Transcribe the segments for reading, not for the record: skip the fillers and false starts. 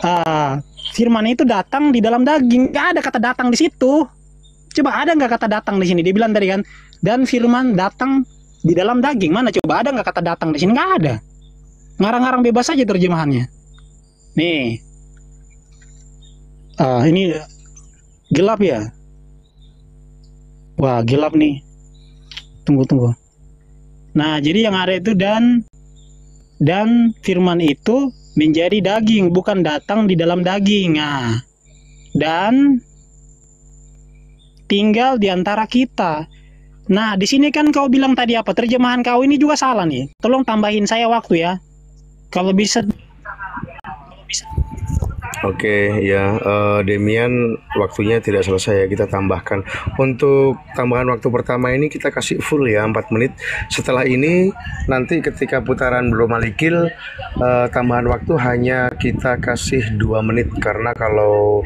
Ah, firman itu datang di dalam daging. Nggak ada kata datang di situ. Coba ada nggak kata datang di sini? Dia bilang tadi kan, dan firman datang di dalam daging. Mana coba ada nggak kata datang di sini? Nggak ada. Ngarang-ngarang bebas aja terjemahannya. Nih, ini gelap ya. Wah, gelap nih. Tunggu. Nah, jadi yang ada itu dan firman itu menjadi daging, bukan datang di dalam daging. Nah, dan tinggal di antara kita. Nah, di sini kan kau bilang tadi apa? Terjemahan kau ini juga salah nih. Tolong tambahin saya waktu ya. Kalau bisa. Oke, ya, Demian, waktunya tidak selesai ya, kita tambahkan. Untuk tambahan waktu pertama ini kita kasih full ya, 4 menit. Setelah ini nanti ketika putaran belum malikil, tambahan waktu hanya kita kasih 2 menit, karena kalau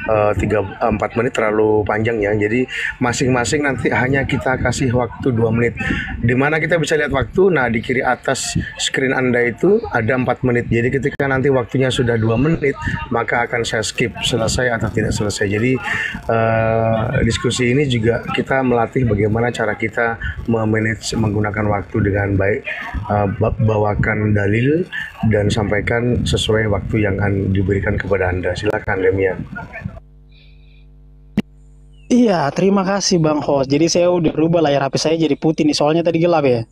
4 menit terlalu panjang ya. Jadi masing-masing nanti hanya kita kasih waktu 2 menit. Dimana kita bisa lihat waktu, nah di kiri atas screen Anda itu ada 4 menit. Jadi ketika nanti waktunya sudah 2 menit, maka akan saya skip selesai atau tidak selesai. Jadi diskusi ini juga kita melatih bagaimana cara kita memanage menggunakan waktu dengan baik, bawakan dalil dan sampaikan sesuai waktu yang diberikan kepada Anda. Silakan Demian. Iya, terima kasih Bang Host. Jadi saya udah rubah layar HP saya jadi putih nih, soalnya tadi gelap ya.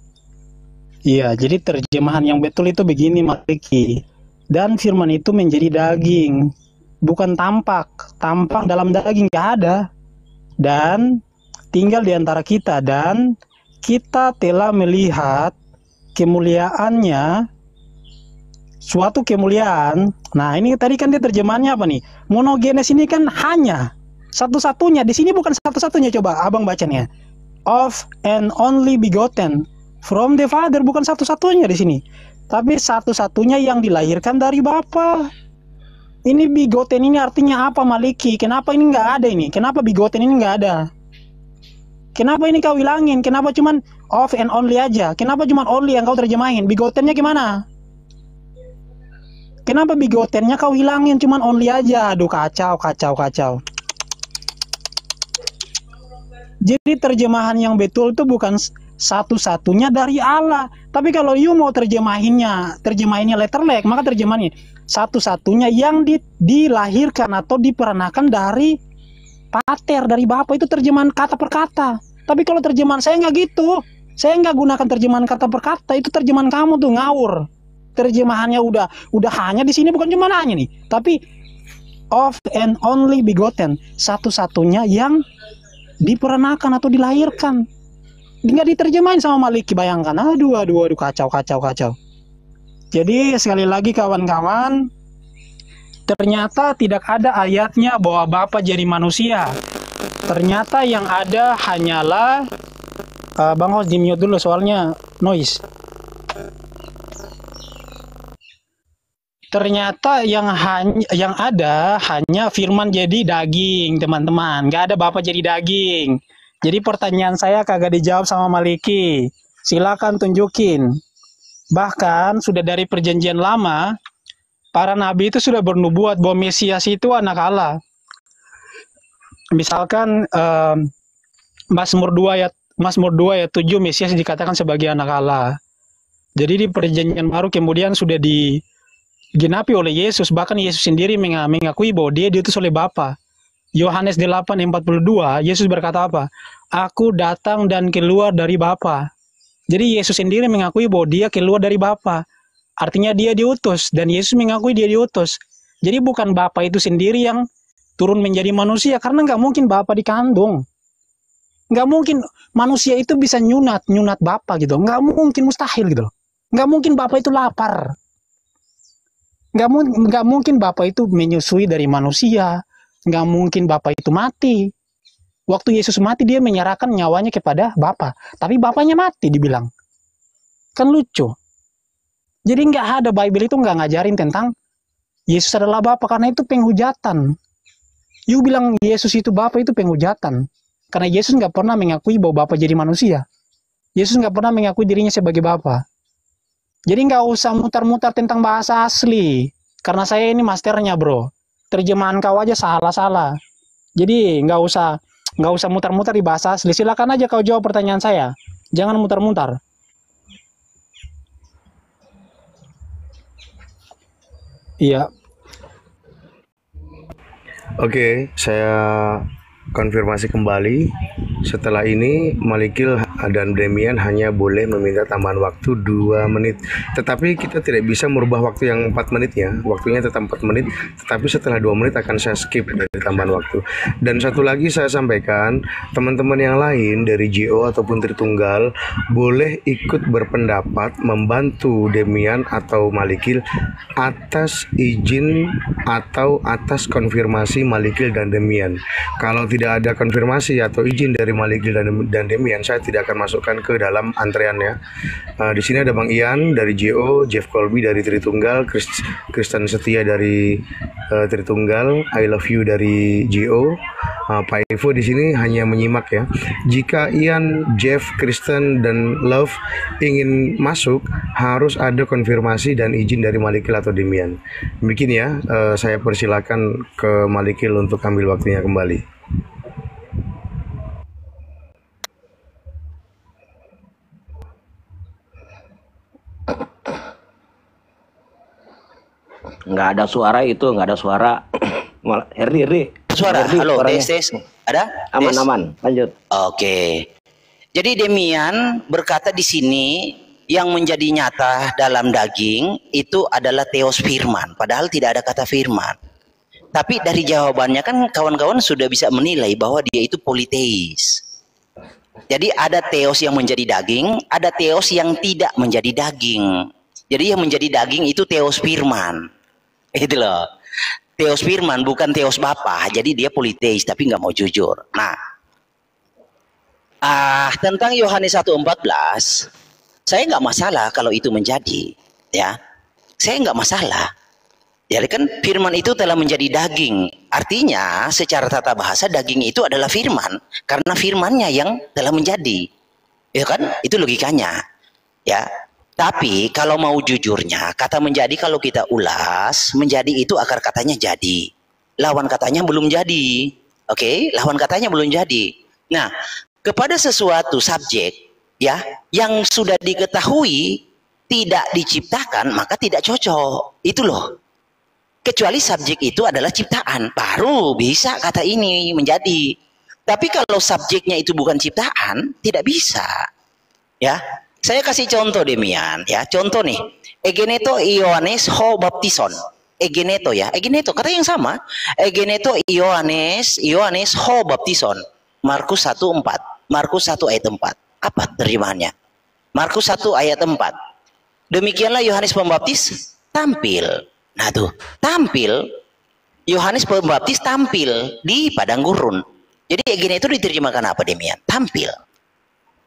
Iya, jadi terjemahan yang betul itu begini, Maliki. Dan firman itu menjadi daging, bukan tampak. Tampak dalam daging gak ada. Dan tinggal di antara kita, dan kita telah melihat kemuliaannya, suatu kemuliaan. Nah, ini tadi kan dia terjemahannya apa nih? Monogenes ini kan hanya satu-satunya. Di sini bukan satu-satunya, coba abang bacanya. Of and only begotten from the Father, bukan satu-satunya di sini. Tapi satu-satunya yang dilahirkan dari Bapa. Ini begotten ini artinya apa, Maliki? Kenapa ini nggak ada ini? Kenapa begotten ini nggak ada? Kenapa ini kau hilangin? Kenapa cuman of and only aja? Kenapa cuman only yang kau terjemahin? Begottennya gimana? Kenapa begottennya kau hilangin? Cuman only aja. Aduh, kacau. Jadi terjemahan yang betul itu bukan satu-satunya dari Allah. Tapi kalau you mau terjemahinnya letterlek, maka terjemahannya satu-satunya yang dilahirkan atau diperanakan dari pater, dari Bapa. Itu terjemahan kata per kata. Tapi kalau terjemahan saya nggak gitu. Saya nggak gunakan terjemahan kata per kata. Itu terjemahan kamu tuh ngawur. Terjemahannya udah hanya di sini, bukan cuma hanya nih, tapi of and only begotten, satu-satunya yang diperanakan atau dilahirkan. Nggak diterjemahin sama Maliki, bayangkan. Aduh, kacau. Jadi sekali lagi kawan-kawan, ternyata tidak ada ayatnya bahwa Bapa jadi manusia. Ternyata yang ada hanyalah Bang Hos, di mute dulu soalnya noise. Ternyata yang ada hanya firman jadi daging, teman-teman. Nggak ada Bapa jadi daging. Jadi pertanyaan saya kagak dijawab sama Maliki. Silakan tunjukin. Bahkan sudah dari perjanjian lama, para nabi itu sudah bernubuat bahwa Mesias itu anak Allah. Misalkan Mazmur 2 ayat 7, Mesias dikatakan sebagai anak Allah. Jadi di perjanjian baru kemudian sudah digenapi oleh Yesus. Bahkan Yesus sendiri mengakui bahwa dia diutus oleh Bapa. Yohanes 8:42, Yesus berkata apa? Aku datang dan keluar dari Bapa. Jadi Yesus sendiri mengakui bahwa dia keluar dari Bapa. Artinya dia diutus, dan Yesus mengakui dia diutus. Jadi bukan Bapa itu sendiri yang turun menjadi manusia, karena nggak mungkin Bapa dikandung. Nggak mungkin manusia itu bisa nyunat Bapa gitu. Nggak mungkin, mustahil gitu. Nggak mungkin Bapa itu lapar. Nggak mungkin Bapa itu menyusui dari manusia. Nggak mungkin Bapa itu mati. Waktu Yesus mati, dia menyerahkan nyawanya kepada Bapa. Tapi Bapanya mati, dibilang. Kan lucu. Jadi nggak ada, Bible itu nggak ngajarin tentang Yesus adalah Bapa, karena itu penghujatan. You bilang Yesus itu Bapa, itu penghujatan. Karena Yesus nggak pernah mengakui bahwa Bapa jadi manusia. Yesus nggak pernah mengakui dirinya sebagai Bapa. Jadi nggak usah mutar-mutar tentang bahasa asli. Karena saya ini masternya, bro. Terjemahan kau aja salah-salah. Jadi nggak usah mutar-mutar di bahasa asli. Silakan aja kau jawab pertanyaan saya. Jangan mutar-mutar. Iya. Oke, saya konfirmasi kembali. Setelah ini Malikil dan Demian hanya boleh meminta tambahan waktu 2 menit. Tetapi kita tidak bisa merubah waktu yang 4 menitnya. Waktunya tetap 4 menit, tetapi setelah 2 menit akan saya skip dari tambahan waktu. Dan satu lagi saya sampaikan, teman-teman yang lain dari JO ataupun Tritunggal boleh ikut berpendapat membantu Demian atau Malikil atas izin atau atas konfirmasi Malikil dan Demian. Kalau tidak ada konfirmasi atau izin dari Malikil dan Demian, saya tidak akan masukkan ke dalam antreannya. Di sini ada Bang Ian dari JO, Jeff Colby dari Tritunggal, Kristen Setia dari Tritunggal, I Love You dari JO. Pak Evo di sini hanya menyimak ya. Jika Ian, Jeff, Kristen dan Love ingin masuk, harus ada konfirmasi dan izin dari Malikil atau Demian. Demikian ya, saya persilakan ke Malikil untuk ambil waktunya kembali. Nggak ada suara itu, nggak ada suara. Herdi. Suara, Herdi, halo, suaranya. tes. Ada? Tes? Aman, lanjut. Oke. Jadi Demian berkata di sini yang menjadi nyata dalam daging itu adalah Theos firman, padahal tidak ada kata firman. Tapi dari jawabannya kan kawan-kawan sudah bisa menilai bahwa dia itu politeis. Jadi ada Theos yang menjadi daging, ada Theos yang tidak menjadi daging. Jadi yang menjadi daging itu Theos firman. Itu loh. Theos firman bukan Theos Bapa. Jadi dia politeis tapi nggak mau jujur. Nah, tentang Yohanes 1:14, saya nggak masalah kalau itu menjadi, ya. Saya nggak masalah. Jadi kan firman itu telah menjadi daging. Artinya secara tata bahasa daging itu adalah firman karena firmannya yang telah menjadi. Ya kan? Itu logikanya. Ya. Tapi kalau mau jujurnya, kata menjadi kalau kita ulas, menjadi itu akar katanya jadi. Lawan katanya belum jadi. Oke, lawan katanya belum jadi. Nah, kepada sesuatu subjek ya yang sudah diketahui tidak diciptakan, maka tidak cocok. Itu loh. Kecuali subjek itu adalah ciptaan, baru bisa kata ini menjadi. Tapi kalau subjeknya itu bukan ciptaan, tidak bisa. Ya. Saya kasih contoh Demian ya. Contoh nih. Egeneto Ioannes ho baptison. Egeneto ya. Egeneto kata yang sama. Egeneto Ioannes ho baptison. Markus 1:4. Markus 1 ayat 4. Apa terjemahannya? Markus 1 ayat 4. Demikianlah Yohanes Pembaptis tampil. Nah tuh, tampil. Yohanes Pembaptis tampil di padang gurun. Jadi egeneto diterjemahkan apa Demian? Tampil.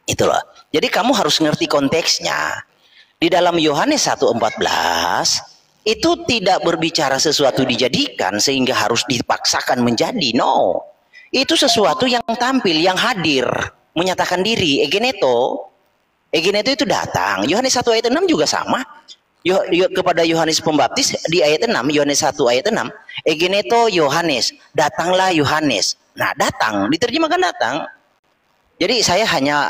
Itu loh. Jadi kamu harus ngerti konteksnya. Di dalam Yohanes 1:14 itu tidak berbicara sesuatu dijadikan sehingga harus dipaksakan menjadi. No. Itu sesuatu yang tampil, yang hadir, menyatakan diri. Egeneto itu datang. Yohanes 1 ayat 6 juga sama. Kepada Yohanes Pembaptis di ayat 6, Yohanes 1 ayat 6, Egeneto Yohanes, datanglah Yohanes. Nah, datang diterjemahkan datang. Jadi saya hanya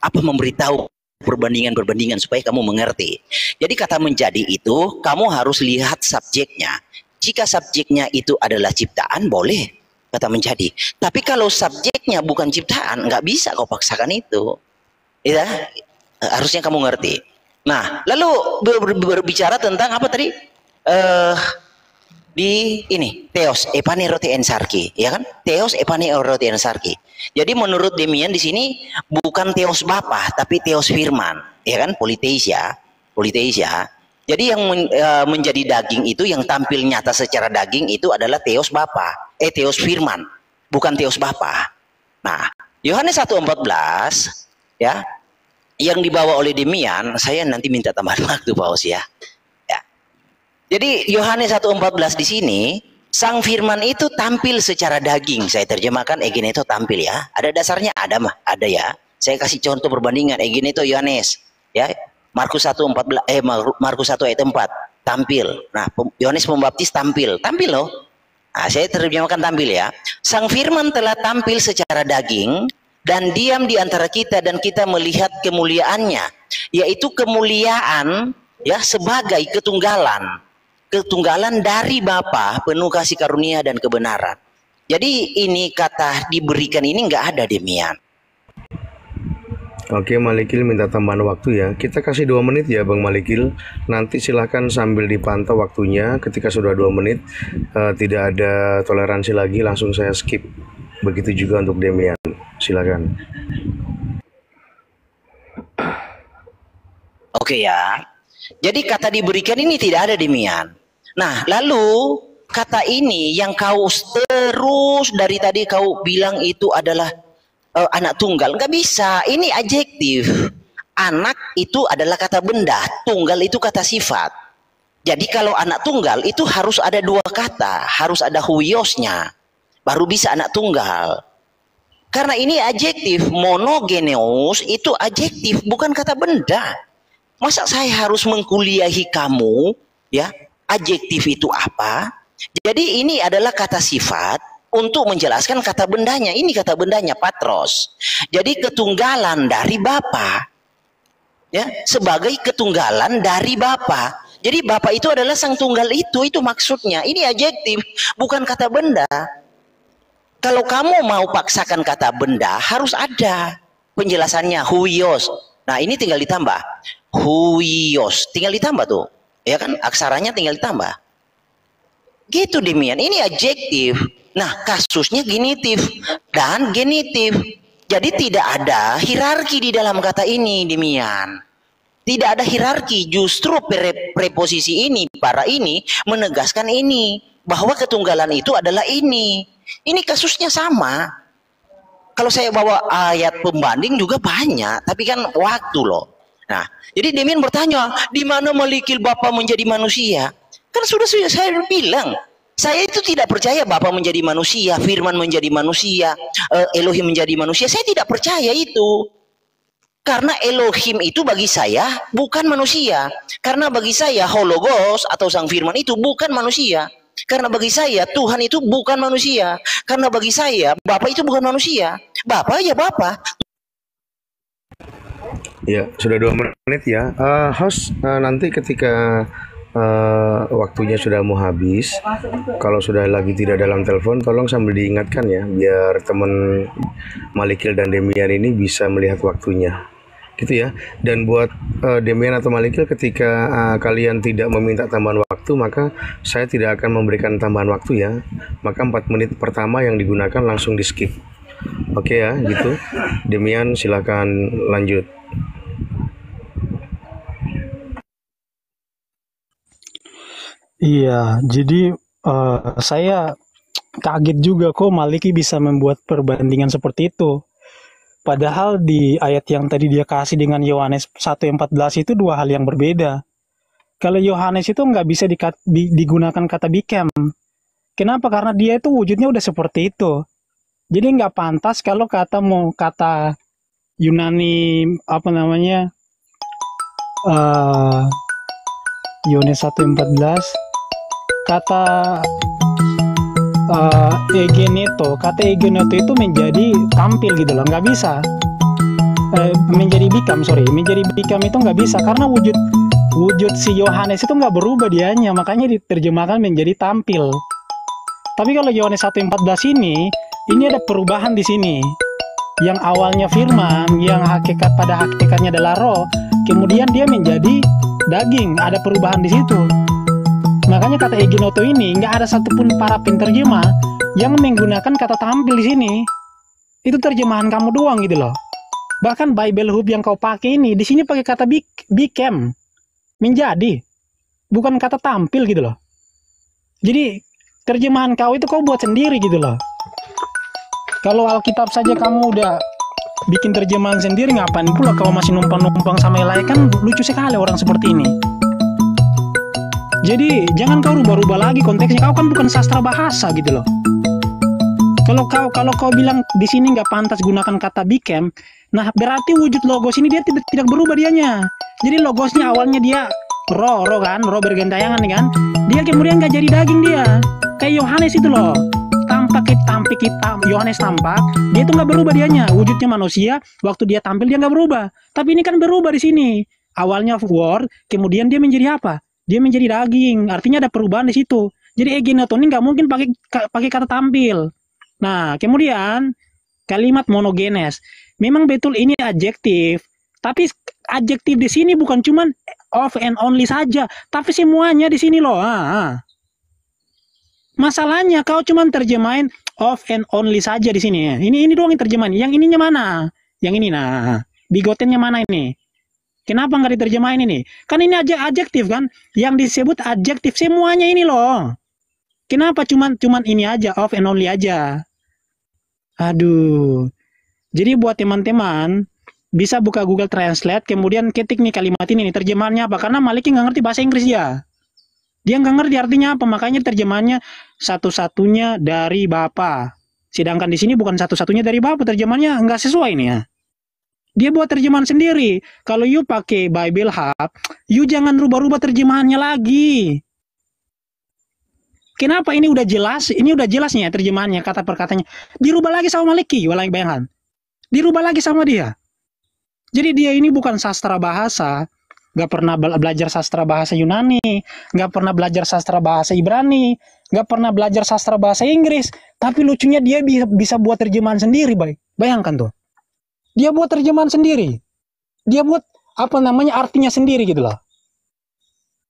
memberitahu perbandingan supaya kamu mengerti. Jadi kata menjadi itu kamu harus lihat subjeknya. Jika subjeknya itu adalah ciptaan, boleh kata menjadi. Tapi kalau subjeknya bukan ciptaan, nggak bisa kau paksakan itu. Ya, harusnya kamu ngerti. Nah, lalu berbicara tentang apa tadi? Di ini Theos epanerote ensarki, ya kan? Theos epanerote ensarki. Jadi menurut Demian di sini bukan Theos Bapa tapi Theos firman, ya kan? Politeis ya. Jadi yang menjadi daging itu yang tampil nyata secara daging itu adalah Theos Bapa, Theos firman, bukan Theos Bapa. Nah, Yohanes 1:14 ya yang dibawa oleh Demian, saya nanti minta tambahan waktu Paus ya. Jadi Yohanes 1:14 di sini sang firman itu tampil secara daging. Saya terjemahkan egeneto tampil ya. Ada dasarnya ada ya. Saya kasih contoh perbandingan egeneto Yohanes ya. Markus 1 ayat 4. tampil. Nah, Yohanes Pembaptis tampil loh. Nah, saya terjemahkan tampil ya. Sang Firman telah tampil secara daging dan diam di antara kita dan kita melihat kemuliaannya, yaitu kemuliaan ya sebagai ketunggalan dari Bapa, penuh kasih karunia dan kebenaran. Jadi ini kata diberikan ini nggak ada demian. Oke, Malikil minta tambahan waktu ya. Kita kasih 2 menit ya Bang Malikil. Nanti silahkan sambil dipantau waktunya. Ketika sudah 2 menit tidak ada toleransi lagi, langsung saya skip. Begitu juga untuk Demian. Silakan. Oke ya. Jadi kata diberikan ini tidak ada demian. Nah, lalu kata ini yang kau terus dari tadi kau bilang itu adalah anak tunggal. Nggak bisa, ini adjektif. Anak itu adalah kata benda, tunggal itu kata sifat. Jadi kalau anak tunggal itu harus ada 2 kata, harus ada huiosnya, baru bisa anak tunggal. Karena ini adjektif, monogeneus itu adjektif, bukan kata benda. Masa saya harus mengkuliahi kamu, ya, adjektif itu apa? Jadi ini adalah kata sifat, untuk menjelaskan kata bendanya. Ini kata bendanya patros. Jadi ketunggalan dari Bapa. Ya, sebagai ketunggalan dari Bapa. Jadi Bapa itu adalah sang tunggal itu maksudnya. Ini adjektif, bukan kata benda. Kalau kamu mau paksakan kata benda, harus ada penjelasannya, huios. Nah, ini tinggal ditambah. Huios, tinggal ditambah tuh. Ya kan, aksaranya tinggal ditambah. Gitu demikian. Ini adjektif. Nah, kasusnya genitif dan genitif. Jadi tidak ada hierarki di dalam kata ini demikian. Tidak ada hierarki, justru preposisi ini, para ini menegaskan ini, bahwa ketunggalan itu adalah ini. Ini kasusnya sama. Kalau saya bawa ayat pembanding juga banyak, tapi kan waktu loh. Nah, jadi demikian bertanya, di mana Malikil Bapa menjadi manusia? Kan sudah saya bilang, saya itu tidak percaya Bapa menjadi manusia, Firman menjadi manusia, Elohim menjadi manusia. Saya tidak percaya itu. Karena Elohim itu bagi saya bukan manusia. Karena bagi saya Hologos atau Sang Firman itu bukan manusia. Karena bagi saya Tuhan itu bukan manusia. Karena bagi saya Bapa itu bukan manusia. Bapa ya Bapa. Ya, sudah 2 menit ya. Host, nanti ketika waktunya sudah mau habis, kalau sudah lagi tidak dalam telepon, tolong sambil diingatkan ya, biar teman Malikil dan Demian ini bisa melihat waktunya, gitu ya. Dan buat Demian atau Malikil, ketika kalian tidak meminta tambahan waktu, maka saya tidak akan memberikan tambahan waktu ya. Maka 4 menit pertama yang digunakan langsung di skip. Oke ya, gitu. Demian silakan lanjut. Iya, jadi saya kaget juga kok Maliki bisa membuat perbandingan seperti itu. Padahal di ayat yang tadi dia kasih dengan Yohanes 1:14 itu 2 hal yang berbeda. Kalau Yohanes itu nggak bisa digunakan kata bikem. Kenapa? Karena dia itu wujudnya udah seperti itu. Jadi nggak pantas kalau kata Yunani apa namanya Yohanes 1:14 kata kata egeneto itu menjadi tampil gitu loh, nggak bisa menjadi bikam itu nggak bisa karena wujud si Yohanes itu nggak berubah dianya, makanya diterjemahkan menjadi tampil. Tapi kalau Yohanes 1:14 ini ada perubahan di sini. Yang awalnya firman, yang pada hakikatnya adalah roh, kemudian dia menjadi daging, ada perubahan di situ. Makanya kata egenoto ini nggak ada satupun para penterjemah yang menggunakan kata tampil di sini. Itu terjemahan kamu doang gitu loh. Bahkan Bible Hub yang kau pakai ini di sini pakai kata became, menjadi, bukan kata tampil gitu loh. Jadi terjemahan kau itu kau buat sendiri gitu loh. Kalau Alkitab saja kamu udah bikin terjemahan sendiri, ngapain pula kau masih numpang-numpang sama Elai? Kan lucu sekali orang seperti ini. Jadi jangan kau rubah-rubah lagi konteksnya. Kau kan bukan sastra bahasa gitu loh. Kalau kau bilang di sini nggak pantas gunakan kata became, nah berarti wujud logos ini dia tidak berubah dianya. Jadi logosnya awalnya dia Roh kan, roh bergentayangan nih kan. Dia kemudian gak jadi daging dia. Kayak Yohanes itu loh. Tampak hitam, Yohanes tampak, dia itu nggak berubah dianya, wujudnya manusia. Waktu dia tampil dia nggak berubah. Tapi ini kan berubah di sini. Awalnya word, kemudian dia menjadi apa? Dia menjadi daging. Artinya ada perubahan di situ. Jadi egeneton ini nggak mungkin pakai kata tampil. Nah, kemudian kalimat monogenes. Memang betul ini adjektif. Tapi adjektif di sini bukan cuman of and only saja, tapi semuanya di sini loh. Masalahnya kau cuman terjemahin of and only saja di sini. Ini doang yang terjemahin. Yang ininya mana? Yang ini nah. Bigotennya mana ini? Kenapa nggak diterjemahin ini? Kan ini aja adjektif kan? Yang disebut adjektif semuanya ini loh. Kenapa cuman ini aja, of and only aja? Aduh. Jadi buat teman-teman bisa buka Google Translate, kemudian ketik nih kalimat ini nih, terjemahannya apa? Karena Maliki nggak ngerti bahasa Inggris ya. Dia nggak ngerti artinya apa, makanya terjemahannya satu-satunya dari Bapa. Sedangkan di sini bukan satu-satunya dari Bapa, terjemahannya nggak sesuai nih ya. Dia buat terjemahan sendiri. Kalau you pakai Bible Hub, you jangan rubah-rubah terjemahannya lagi. Kenapa ini udah jelas? Ini udah jelasnya terjemahannya, kata per katanya. Dirubah lagi sama Maliki, walau bayangkan. Dirubah lagi sama dia. Jadi dia ini bukan sastra bahasa. Gak pernah belajar sastra bahasa Yunani, gak pernah belajar sastra bahasa Ibrani, gak pernah belajar sastra bahasa Inggris, tapi lucunya dia bisa buat terjemahan sendiri, baik. Bayangkan tuh. Dia buat terjemahan sendiri. Dia buat artinya sendiri gitu loh.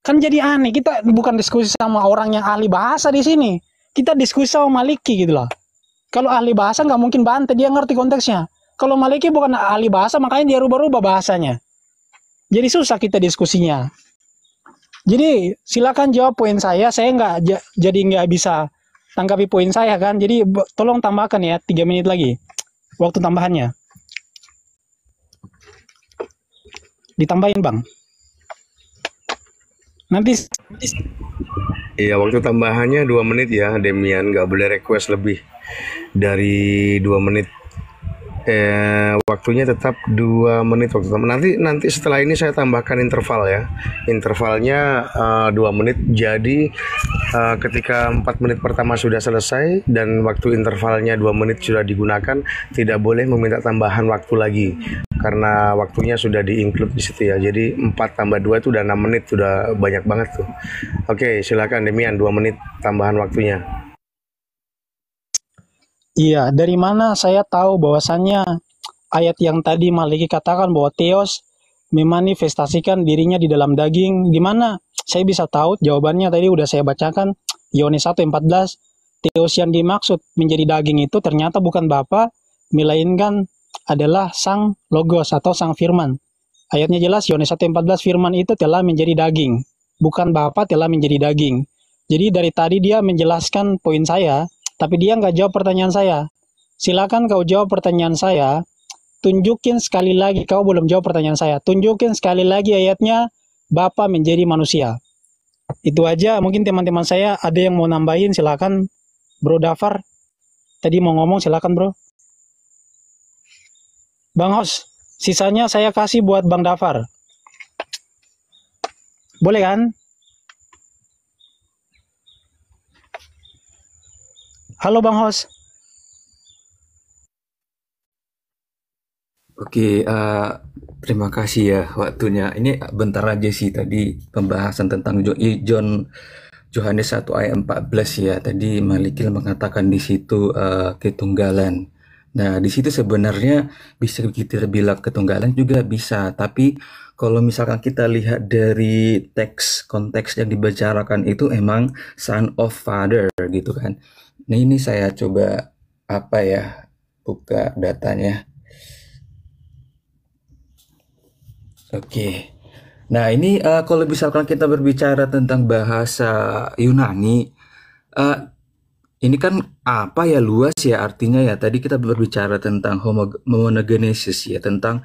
Kan jadi aneh, kita bukan diskusi sama orang yang ahli bahasa di sini. Kita diskusi sama Maliki gitu loh. Kalau ahli bahasa nggak mungkin bantai, dia ngerti konteksnya. Kalau Maliki bukan ahli bahasa, makanya dia rubah-rubah bahasanya. Jadi susah kita diskusinya. Jadi silakan jawab poin saya nggak bisa tanggapi poin saya kan. Jadi tolong tambahkan ya 3 menit lagi waktu tambahannya. Ditambahin Bang. Nanti. Iya, waktu tambahannya 2 menit ya, Demian. Nggak boleh request lebih dari 2 menit. Waktunya tetap 2 menit waktu nanti setelah ini saya tambahkan interval ya. Intervalnya 2 menit. Jadi ketika 4 menit pertama sudah selesai dan waktu intervalnya 2 menit sudah digunakan, tidak boleh meminta tambahan waktu lagi karena waktunya sudah di-include di situ ya. Jadi 4 tambah 2 itu udah 6 menit, sudah banyak banget tuh. Oke, silakan Demian, 2 menit tambahan waktunya. Iya, dari mana saya tahu bahwasannya ayat yang tadi Maliki katakan bahwa Theos memanifestasikan dirinya di dalam daging? Di mana saya bisa tahu? Jawabannya tadi udah saya bacakan, Yohanes 1:14. Theos yang dimaksud menjadi daging itu ternyata bukan Bapa, melainkan adalah Sang Logos atau Sang Firman. Ayatnya jelas, Yohanes 1:14, Firman itu telah menjadi daging, bukan Bapa telah menjadi daging. Jadi dari tadi dia menjelaskan poin saya, tapi dia nggak jawab pertanyaan saya. Silakan kau jawab pertanyaan saya. Tunjukin sekali lagi, kau belum jawab pertanyaan saya. Tunjukin sekali lagi ayatnya, Bapa menjadi manusia. Itu aja, mungkin teman-teman saya ada yang mau nambahin, silakan. Bro Dafar, tadi mau ngomong, silakan bro. Bang Hos, sisanya saya kasih buat Bang Dafar. Boleh kan? Halo Bang Hos. Oke, terima kasih ya waktunya. Ini bentar aja sih tadi pembahasan tentang Yohanes 1 ayat 14 ya. Tadi Malikil mengatakan di situ ketunggalan. Nah, di situ sebenarnya bisa kita bilang ketunggalan juga bisa, tapi kalau misalkan kita lihat dari konteks yang dibicarakan itu emang son of father gitu kan. Nah, ini saya coba buka datanya. Oke. Nah, ini kalau misalkan kita berbicara tentang bahasa Yunani, ini kan luas ya artinya ya. Tadi kita berbicara tentang homogenesis ya, tentang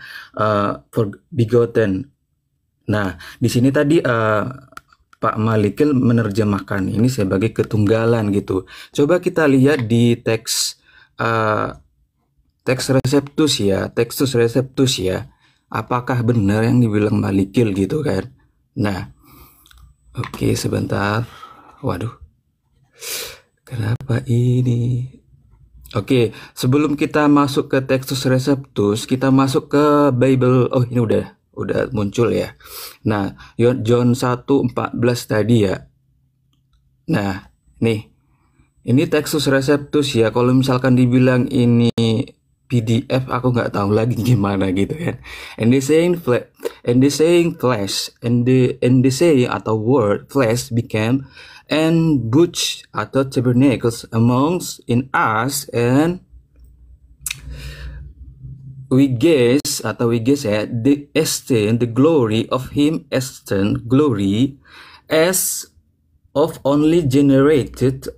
begotten. Nah, di sini tadi Pak Malikil menerjemahkan ini sebagai ketunggalan gitu. Coba kita lihat di teks Textus Receptus ya. Apakah benar yang dibilang Malikil gitu kan? Nah, Oke, sebentar. Waduh, kenapa ini? Oke, sebelum kita masuk ke Textus Receptus, kita masuk ke Bible. Oh, ini udah muncul ya. Nah, John 1:14 tadi ya. Nah, nih. Ini Textus Receptus ya. Kalau misalkan dibilang ini PDF, aku nggak tahu lagi gimana gitu kan. And the saying flesh, and the saying atau word flesh became and butch atau tabernacles amongst in us, and we gaze ya the esteem the glory of him, esteem glory as of only generated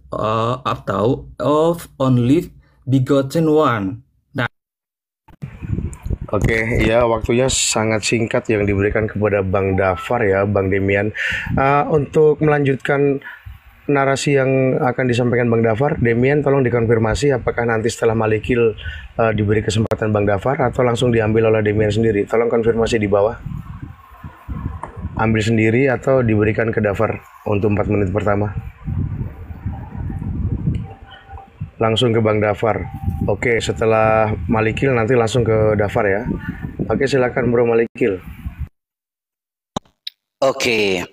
atau of only begotten one. Oke, ya waktunya sangat singkat yang diberikan kepada Bang Dafar ya, Bang Demian. Untuk melanjutkan narasi yang akan disampaikan Bang Dafar, Demian tolong dikonfirmasi apakah nanti setelah Malikil diberi kesempatan Bang Dafar atau langsung diambil oleh Demian sendiri. Tolong konfirmasi di bawah. Ambil sendiri atau diberikan ke Dafar untuk 4 menit pertama. Langsung ke Bang Dafar. Oke, setelah Malikil nanti langsung ke Dafar ya. Oke, silakan Bro Malikil. Oke.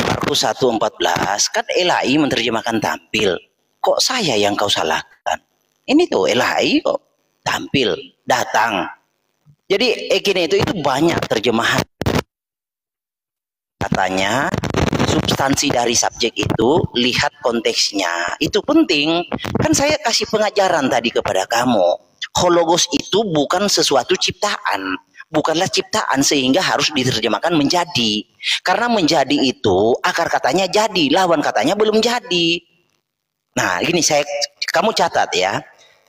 Markus 1:14 kan Elai menerjemahkan tampil. Kok saya yang kau salahkan? Ini tuh Elai kok tampil, datang. Jadi egene itu banyak terjemahan. Katanya substansi dari subjek itu lihat konteksnya. Itu penting. Kan saya kasih pengajaran tadi kepada kamu. Hologos itu bukan sesuatu ciptaan. Bukanlah ciptaan sehingga harus diterjemahkan menjadi. Karena menjadi itu akar katanya jadi, lawan katanya belum jadi. Nah, ini kamu catat ya.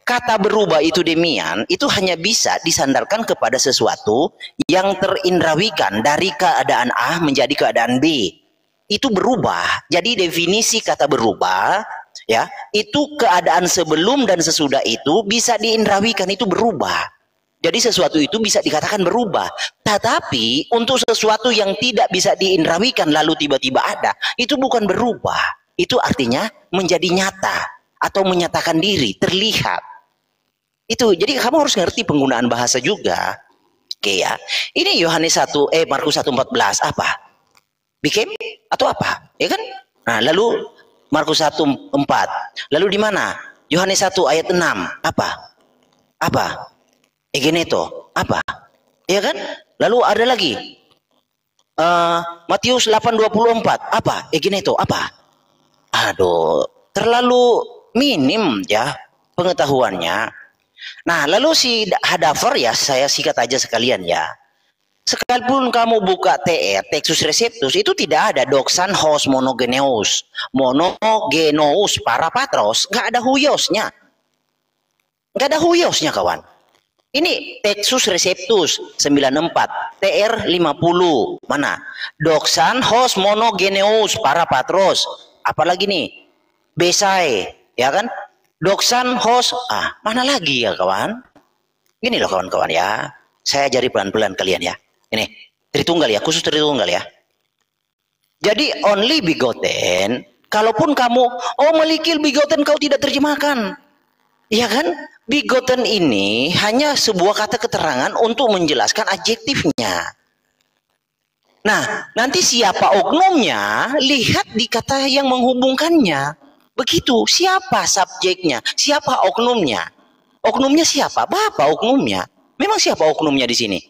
Kata berubah itu Demian, itu hanya bisa disandarkan kepada sesuatu yang terindrawikan dari keadaan A menjadi keadaan B. Itu berubah. Jadi definisi kata berubah, ya, itu keadaan sebelum dan sesudah itu bisa diindrawikan, itu berubah. Jadi sesuatu itu bisa dikatakan berubah. Tetapi untuk sesuatu yang tidak bisa diindrawikan lalu tiba-tiba ada, itu bukan berubah. Itu artinya menjadi nyata atau menyatakan diri, terlihat. Itu, jadi kamu harus ngerti penggunaan bahasa juga. Oke ya. Ini Markus 1:14 apa? Became atau apa? Ya kan? Nah, lalu Markus 1:4. Lalu di mana? Yohanes 1 ayat 6. Apa? Apa? Egeneto. Apa? Ya kan? Lalu ada lagi. Matius 8:24. Apa? Egeneto. Apa? Aduh, terlalu minim ya pengetahuannya. Nah, lalu si Hadafar ya, saya sikat aja sekalian ya. Sekalipun kamu buka TR, Textus Receptus, itu tidak ada doxan hos monogeneus. Monogeneus para patros, nggak ada huyosnya. Nggak ada huyosnya kawan. Ini Textus Receptus 94, TR 50. Mana? Doxan hos monogeneus para patros. Apalagi nih? Besai, ya kan? Doxan hos, mana lagi ya kawan? Gini loh kawan-kawan ya. Saya ajari pelan-pelan kalian ya. Ini, Tritunggal ya, khusus Tritunggal ya. Jadi only begotten, kalaupun kamu, Malikil begotten kau tidak terjemahkan. Ya kan? Begotten ini hanya sebuah kata keterangan untuk menjelaskan adjektifnya. Nah, nanti siapa oknumnya, lihat di kata yang menghubungkannya. Begitu, siapa subjeknya, siapa oknumnya. Oknumnya siapa? Bapak oknumnya. Memang siapa oknumnya di sini?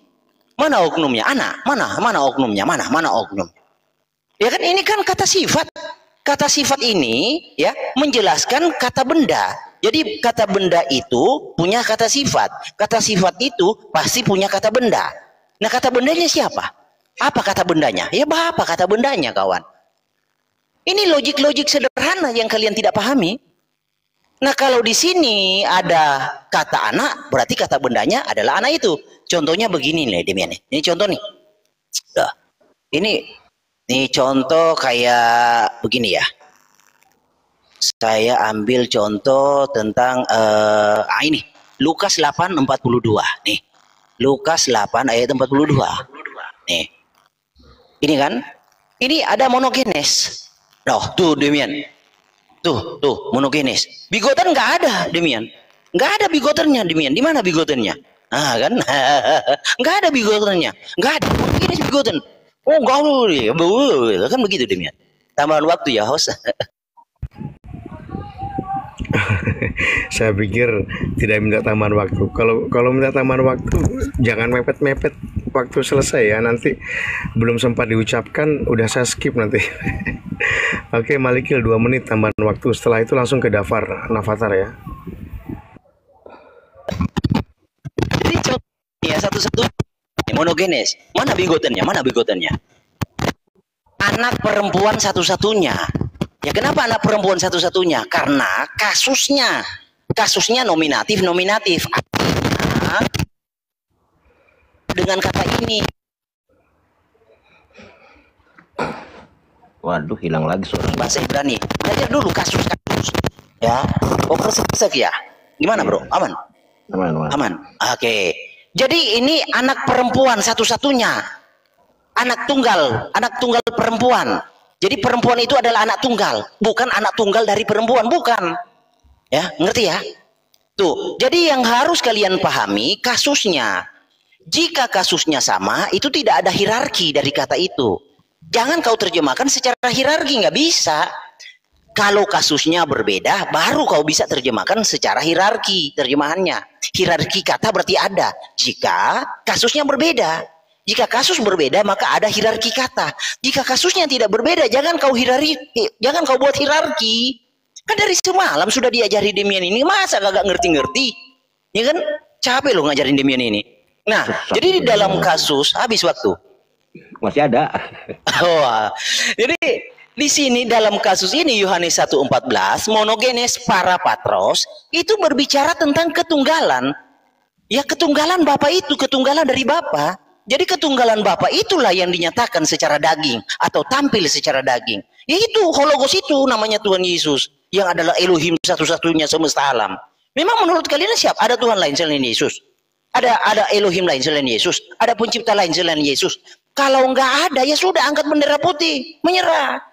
Mana oknumnya? Anak, mana oknumnya? Mana oknum? Ya kan, ini kan kata sifat. Kata sifat ini ya menjelaskan kata benda. Jadi kata benda itu punya kata sifat. Kata sifat itu pasti punya kata benda. Nah, kata bendanya siapa? Apa kata bendanya? Ya Bapak kata bendanya kawan. Ini logik-logik sederhana yang kalian tidak pahami. Nah, kalau di sini ada kata anak, berarti kata bendanya adalah anak itu. Contohnya begini nih, Demian nih. Ini contoh nih. Ini contoh kayak begini ya. Saya ambil contoh tentang ini Lukas 8:42 nih. Lukas 8 ayat 42. Nih. Ini kan? Ini ada monogenes. Loh, tuh Demian. Tuh, monogenes. Bigotan nggak ada, Demian. Nggak ada bigotannya, Demian. Di mana bigotannya? Ah, kan? Nggak ada bigotannya. Nggak ada. Monogenes bigotan. Oh, nggak ada. Kan begitu, Demian. Tambahan waktu ya, host. Saya pikir tidak minta tambahan waktu. Kalau minta tambahan waktu, jangan mepet-mepet waktu selesai ya. Nanti belum sempat diucapkan, udah saya skip nanti. Oke, Malikil 2 menit tambahan waktu. Setelah itu langsung ke Navatar ya. Jadi contohnya satu-satu monogenes. Mana bigotannya? Anak perempuan satu-satunya. Ya kenapa anak perempuan satu-satunya? Karena kasusnya nominatif. Artinya, dengan kata ini. Waduh, hilang lagi suara. Bahasa Ibrani. Belajar dulu kasus. Ya. Oh, persek ya. Gimana, Bro? Aman? Aman. Oke. Jadi ini anak perempuan satu-satunya. Anak tunggal perempuan. Jadi perempuan itu adalah anak tunggal, bukan anak tunggal dari perempuan, bukan. Ya, ngerti ya? Tuh, jadi yang harus kalian pahami kasusnya. Jika kasusnya sama, itu tidak ada hierarki dari kata itu. Jangan kau terjemahkan secara hierarki, nggak bisa. Kalau kasusnya berbeda, baru kau bisa terjemahkan secara hierarki terjemahannya. Hierarki kata berarti ada. Jika kasusnya berbeda. Jika kasus berbeda, maka ada hierarki kata. Jika kasusnya tidak berbeda, jangan kau buat hierarki. Kan dari semalam sudah diajari Demian ini, masa gak ngerti-ngerti? Ya kan? Capek loh ngajarin Demian ini. Nah, jadi di dalam kasus, habis waktu. Masih ada. Oh, jadi di sini dalam kasus ini Yohanes 1:14, monogenes para patros, itu berbicara tentang ketunggalan. Ya ketunggalan Bapa itu, ketunggalan dari Bapa. Jadi ketunggalan Bapa itulah yang dinyatakan secara daging atau tampil secara daging. Yaitu hologos itu namanya Tuhan Yesus yang adalah Elohim satu-satunya semesta alam. Memang menurut kalian siapa? Ada Tuhan lain selain Yesus? Ada Elohim lain selain Yesus? Ada pencipta lain selain Yesus? Kalau nggak ada ya sudah angkat bendera putih, menyerah.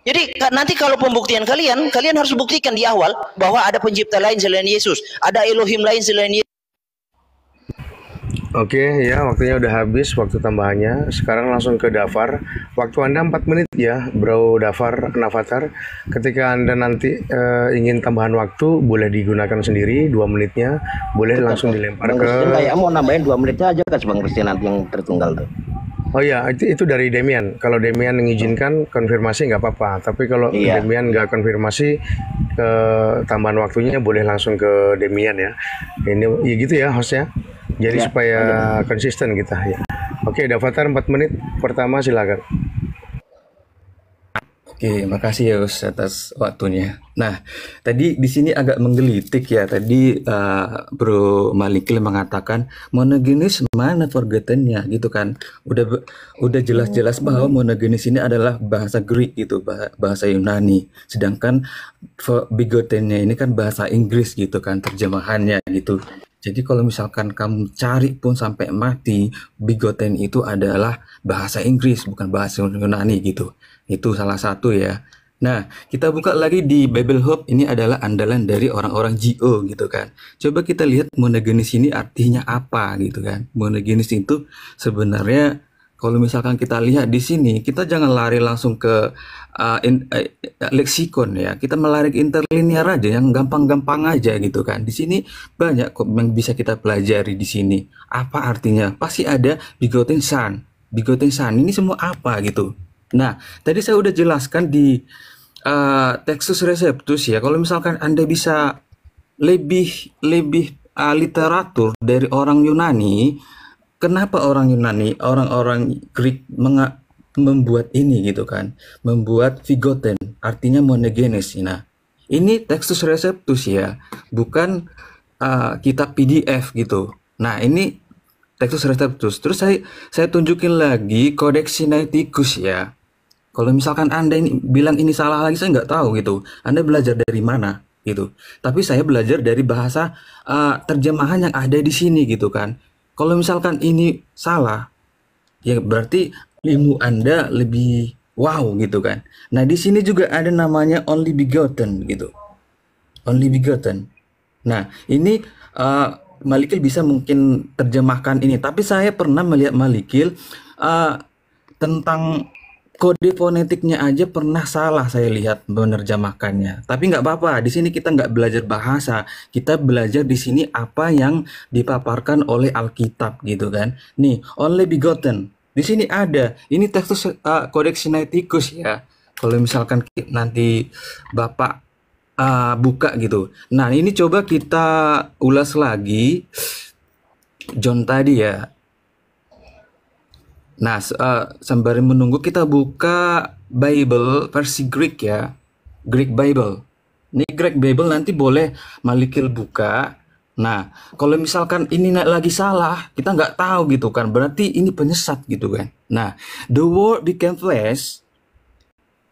Jadi nanti kalau pembuktian kalian harus buktikan di awal bahwa ada pencipta lain selain Yesus, ada Elohim lain selain Yesus. Oke ya, waktunya udah habis waktu tambahannya. Sekarang langsung ke Dafar. Waktu Anda 4 menit ya, Bro Dafar Navatar. Ketika Anda nanti ingin tambahan waktu, boleh digunakan sendiri 2 menitnya. Boleh langsung dilempar Bang ke... Christian kayak mau nambahin 2 menitnya aja kan Bang Christian nanti yang tertunggal tuh. Oh ya, itu dari Demian. Kalau Demian mengizinkan konfirmasi nggak apa-apa. Tapi kalau Demian nggak konfirmasi, ke tambahan waktunya boleh langsung ke Demian ya. Ini ya gitu ya hostnya. Jadi supaya konsisten kita ya. Oke, Davatar 4 menit pertama silakan. Oke, makasih ya Us atas waktunya. Nah, tadi di sini agak menggelitik ya. Tadi Bro Malikil mengatakan monogenes mana forgottennya gitu kan. Udah jelas-jelas bahwa monogenes ini adalah bahasa Greek gitu, bahasa Yunani. Sedangkan bigottennya ini kan bahasa Inggris gitu kan terjemahannya gitu. Jadi kalau misalkan kamu cari pun sampai mati, bigoten itu adalah bahasa Inggris, bukan bahasa Yunani gitu. Itu salah satu ya. Nah, kita buka lagi di Bible Hub, ini adalah andalan dari orang-orang GO gitu kan. Coba kita lihat monogenes ini artinya apa gitu kan. Monogenes itu sebenarnya kalau misalkan kita lihat di sini, kita jangan lari langsung ke leksikon ya. Kita melari ke interlinear aja yang gampang-gampang aja gitu kan. Di sini banyak kok yang bisa kita pelajari di sini. Apa artinya? Pasti ada begotten son. Begotten son ini semua apa gitu. Nah, tadi saya udah jelaskan di Textus Receptus ya. Kalau misalkan Anda bisa lebih literatur dari orang Yunani, kenapa orang Yunani, orang-orang Greek membuat ini gitu kan, membuat bigoten, artinya monogenes. Nah, ini Textus Receptus ya, bukan kitab PDF gitu. Nah, ini Textus Receptus. Terus saya tunjukin lagi Codex Sinaiticus ya. Kalau misalkan Anda ini bilang ini salah lagi, saya nggak tahu gitu. Anda belajar dari mana gitu. Tapi saya belajar dari bahasa terjemahan yang ada di sini gitu kan. Kalau misalkan ini salah, ya berarti ilmu Anda lebih wow gitu kan. Nah, di sini juga ada namanya only begotten gitu. Only begotten. Nah, ini Malikil bisa mungkin terjemahkan ini. Tapi saya pernah melihat Malikil tentang kode fonetiknya aja pernah salah saya lihat menerjemahkannya. Tapi nggak apa-apa. Di sini kita nggak belajar bahasa. Kita belajar di sini apa yang dipaparkan oleh Alkitab gitu kan. Nih, only begotten. Di sini ada. Ini Textus Codex Sinaiticus ya. Kalau misalkan nanti Bapak buka gitu. Nah, ini coba kita ulas lagi John tadi ya. Nah, sembari menunggu kita buka Bible versi Greek ya. Greek Bible. Ini Greek Bible nanti boleh Malikil buka. Nah, kalau misalkan ini lagi salah, kita nggak tahu gitu kan. Berarti ini penyesat gitu kan. Nah, the word became flesh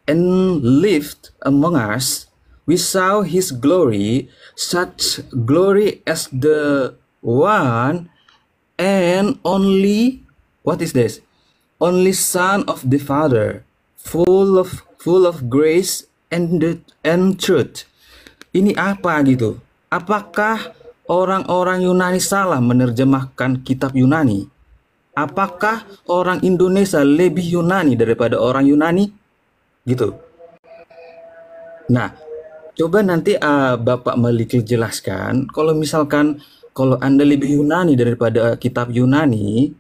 and lived among us. We saw his glory, such glory as the one and only, what is this? Only Son of the Father, full of grace and truth. Ini apa gitu? Apakah orang-orang Yunani salah menerjemahkan kitab Yunani? Apakah orang Indonesia lebih Yunani daripada orang Yunani? Gitu. Nah, coba nanti Bapak Malikil jelaskan, kalau misalkan kalau Anda lebih Yunani daripada kitab Yunani,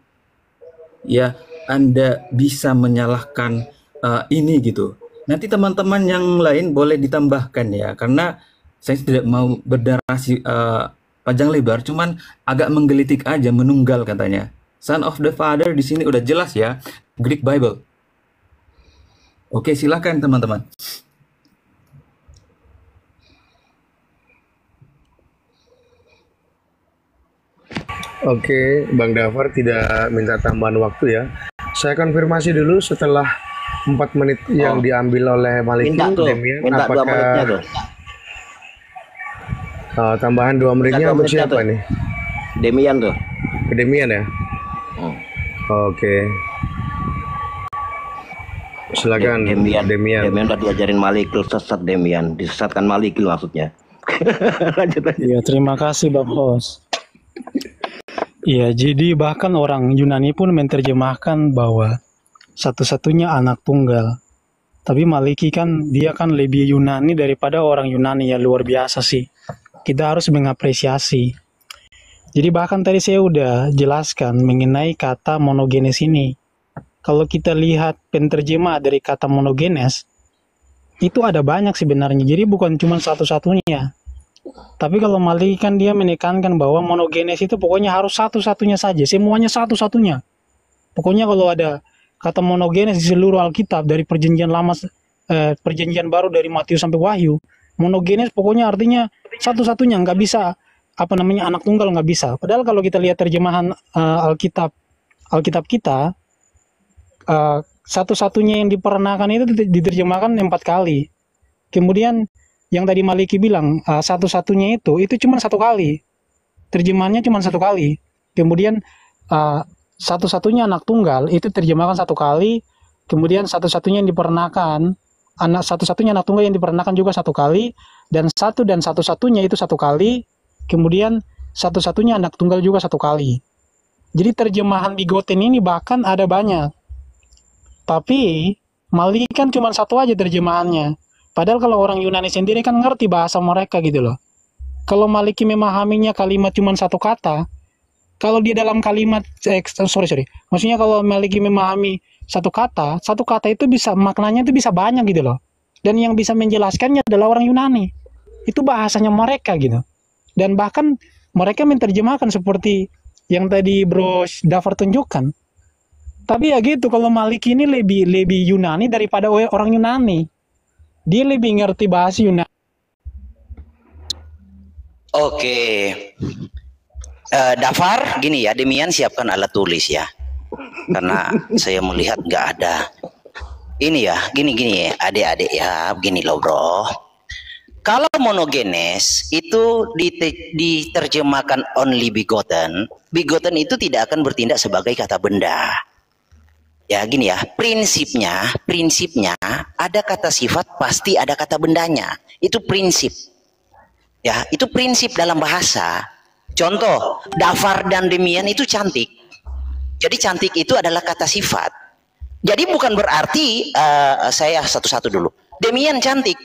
ya Anda bisa menyalahkan ini gitu. Nanti teman-teman yang lain boleh ditambahkan ya, karena saya tidak mau bernarasi panjang lebar, cuman agak menggelitik aja, menunggal katanya. Son of the Father di sini udah jelas ya, Greek Bible. Oke, silakan teman-teman. Oke, Bang Dafar tidak minta tambahan waktu ya. Saya konfirmasi dulu setelah 4 menit yang diambil oleh Malikil. Minta tuh, Demian, minta 2 menitnya tuh. Tambahan 2 menitnya untuk siapa tuh. nih? Demian tuh. Demian ya? Oke. Silakan Demian. Demian. Demian udah diajarin Malikil sesat Demian, disesatkan Malikil maksudnya. Lanjut aja. Iya, terima kasih Bang Hos. Iya, jadi bahkan orang Yunani pun menerjemahkan bahwa satu-satunya anak tunggal. Tapi Maliki kan dia kan lebih Yunani daripada orang Yunani, ya luar biasa sih. Kita harus mengapresiasi. Jadi bahkan tadi saya udah jelaskan mengenai kata monogenes ini. Kalau kita lihat penterjemah dari kata monogenes, itu ada banyak sebenarnya. Jadi bukan cuma satu-satunya. Tapi kalau Maliki kan dia menekankan bahwa monogenes itu pokoknya harus satu-satunya saja. Semuanya satu-satunya. Pokoknya kalau ada kata monogenes di seluruh Alkitab dari perjanjian lama, perjanjian baru dari Matius sampai Wahyu, monogenes pokoknya artinya satu-satunya, nggak bisa anak tunggal, nggak bisa. Padahal kalau kita lihat terjemahan Alkitab kita, satu-satunya yang diperanakan itu diterjemahkan 4 kali. Kemudian yang tadi Maliki bilang satu-satunya itu cuma 1 kali. Terjemahannya cuma 1 kali. Kemudian satu-satunya anak tunggal itu terjemahkan 1 kali. Kemudian satu-satunya yang diperanakan, satu-satunya anak tunggal yang diperanakan juga 1 kali, dan satu-satunya itu 1 kali. Kemudian satu-satunya anak tunggal juga 1 kali. Jadi terjemahan bigoten ini bahkan ada banyak. Tapi Maliki kan cuma 1 aja terjemahannya. Padahal kalau orang Yunani sendiri kan ngerti bahasa mereka gitu loh. Kalau Maliki memahaminya kalimat cuma 1 kata, kalau di dalam kalimat, maksudnya kalau Maliki memahami 1 kata itu bisa, maknanya itu bisa banyak gitu loh. Dan yang bisa menjelaskannya adalah orang Yunani. Itu bahasanya mereka gitu. Dan bahkan mereka menerjemahkan seperti yang tadi Bro Dafar tunjukkan. Tapi ya gitu, kalau Maliki ini lebih Yunani daripada orang Yunani. Dia lebih ngerti bahasa Yunani. Oke. Dafar, gini ya, Demian siapkan alat tulis ya. Karena saya melihat nggak ada ini ya, gini adik-adik ya, begini loh bro. Kalau monogenes itu diterjemahkan only begotten, begotten itu tidak akan bertindak sebagai kata benda. Ya gini ya, prinsipnya ada kata sifat pasti ada kata bendanya. Itu prinsip. Ya, itu prinsip dalam bahasa. Contoh, Dafar dan Demian itu cantik. Jadi cantik itu adalah kata sifat. Jadi bukan berarti saya satu-satu dulu. Demian cantik.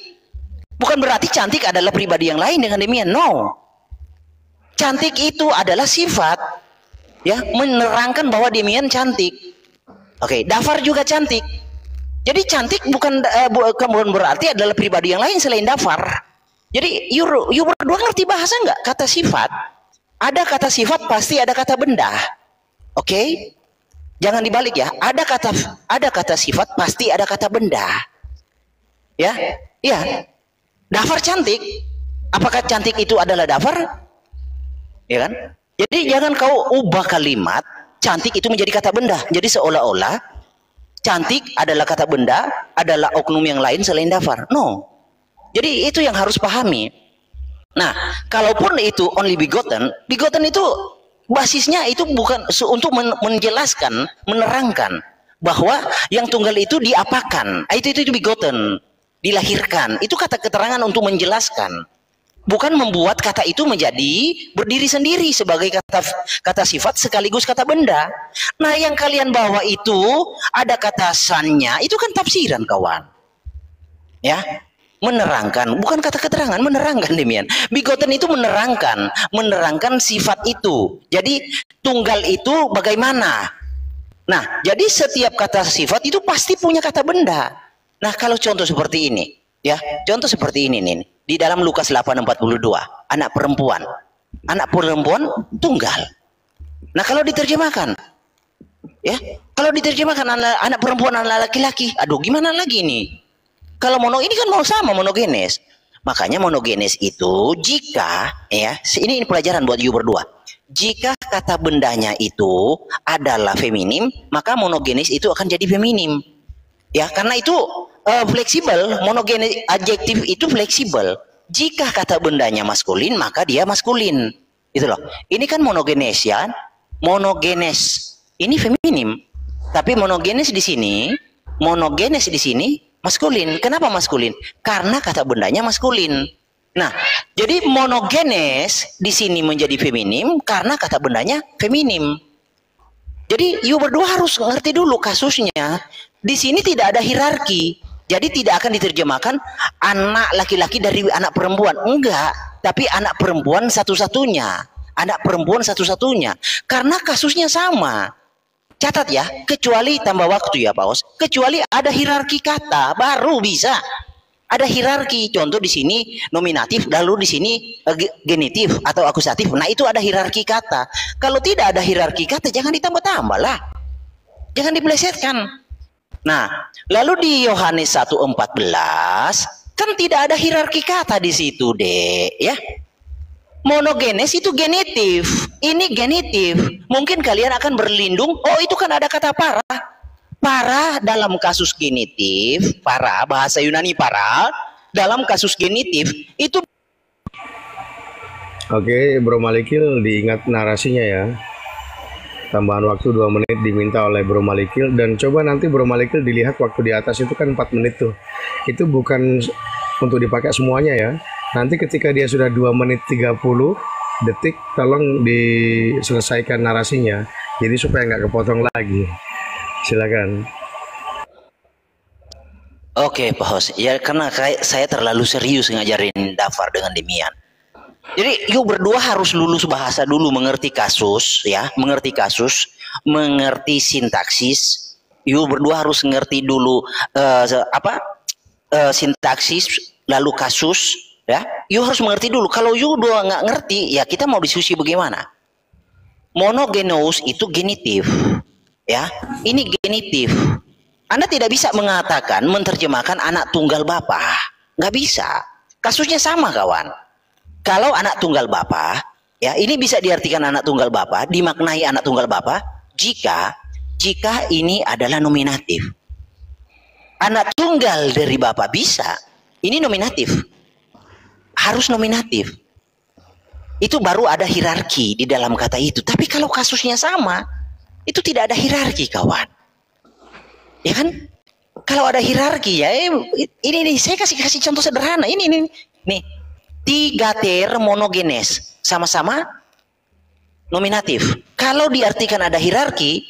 Bukan berarti cantik adalah pribadi yang lain dengan Demian. No. Cantik itu adalah sifat. Ya, menerangkan bahwa Demian cantik. Oke, Dafar juga cantik. Jadi cantik bukan berarti adalah pribadi yang lain selain Dafar. Jadi you berdua ngerti bahasa nggak? Kata sifat. Ada kata sifat pasti ada kata benda. Oke? Jangan dibalik ya. Ada kata sifat pasti ada kata benda. Ya? Iya. Dafar cantik. Apakah cantik itu adalah Dafar? Ya kan? Jadi jangan kau ubah kalimat cantik itu menjadi kata benda. Jadi seolah-olah cantik adalah kata benda, adalah oknum yang lain selain Dafar. No. Jadi itu yang harus pahami. Nah, kalaupun itu only begotten itu basisnya itu bukan untuk menjelaskan, menerangkan bahwa yang tunggal itu diapakan. Itu begotten, dilahirkan. Itu kata keterangan untuk menjelaskan. Bukan membuat kata itu menjadi berdiri sendiri sebagai kata sifat sekaligus kata benda. Nah, yang kalian bawa itu ada kata sannya, itu kan tafsiran kawan. Ya, menerangkan, bukan kata keterangan, menerangkan demikian. Begotten itu menerangkan sifat itu. Jadi tunggal itu bagaimana? Nah, jadi setiap kata sifat itu pasti punya kata benda. Nah, kalau contoh seperti ini, ya, contoh seperti ini nih. Di dalam Lukas 8:42, anak perempuan tunggal. Nah, kalau diterjemahkan, ya, kalau diterjemahkan anak perempuan anak laki-laki, aduh gimana lagi ini? Kalau mono ini kan mau sama monogenes. Makanya monogenes itu jika, ya, ini pelajaran buat you berdua. Jika kata bendanya itu adalah feminim, maka monogenes itu akan jadi feminim. Ya, karena itu fleksibel, monogenes adjektif itu fleksibel. Jika kata bendanya maskulin, maka dia maskulin. Itu loh. Ini kan monogenes ya. Monogenes. Ini feminim. Tapi monogenes di sini maskulin. Kenapa maskulin? Karena kata bendanya maskulin. Nah, jadi monogenes di sini menjadi feminim karena kata bendanya feminim. Jadi you berdua harus ngerti dulu kasusnya. Di sini tidak ada hierarki. Jadi tidak akan diterjemahkan anak laki-laki dari anak perempuan. Enggak. Tapi anak perempuan satu-satunya. Anak perempuan satu-satunya. Karena kasusnya sama. Catat ya. Kecuali tambah waktu ya Pak Os. Kecuali ada hierarki kata. Baru bisa. Ada hierarki. Contoh di sini nominatif. Lalu di sini genitif atau akusatif. Nah itu ada hierarki kata. Kalau tidak ada hierarki kata jangan ditambah-tambah lah. Jangan dipelesetkan. Nah, lalu di Yohanes 1:14 kan tidak ada hierarki kata di situ, Dek, ya. Monogenes itu genitif, ini genitif. Mungkin kalian akan berlindung, oh itu kan ada kata para. Para dalam kasus genitif, para bahasa Yunani para dalam kasus genitif itu. Oke, Bro Malikil diingat narasinya ya. Tambahan waktu 2 menit diminta oleh Bro Malikil. Dan coba nanti Bro Malikil dilihat waktu di atas itu kan 4 menit tuh. Itu bukan untuk dipakai semuanya ya. Nanti ketika dia sudah 2 menit 30 detik, tolong diselesaikan narasinya. Jadi supaya nggak kepotong lagi. Silakan. Oke Pak Hos, ya karena saya terlalu serius ngajarin Dafar dengan Demian. Jadi you berdua harus lulus bahasa dulu, mengerti kasus ya, mengerti mengerti sintaksis. You berdua harus ngerti dulu sintaksis, lalu kasus ya. You harus mengerti dulu. Kalau you dua nggak ngerti, ya kita mau diskusi bagaimana? Monogenos itu genitif ya. Ini genitif. Anda tidak bisa mengatakan, menerjemahkan anak tunggal bapa. Nggak bisa. Kasusnya sama kawan. Kalau anak tunggal bapa, ya ini bisa diartikan anak tunggal bapa, dimaknai anak tunggal bapa jika ini adalah nominatif. Anak tunggal dari bapak bisa. Ini nominatif. Harus nominatif. Itu baru ada hierarki di dalam kata itu. Tapi kalau kasusnya sama, itu tidak ada hierarki, kawan. Ya kan? Kalau ada hierarki ya, ini nih saya kasih contoh sederhana. Ini nih, 3 ter monogenes, sama-sama nominatif. Kalau diartikan ada hierarki,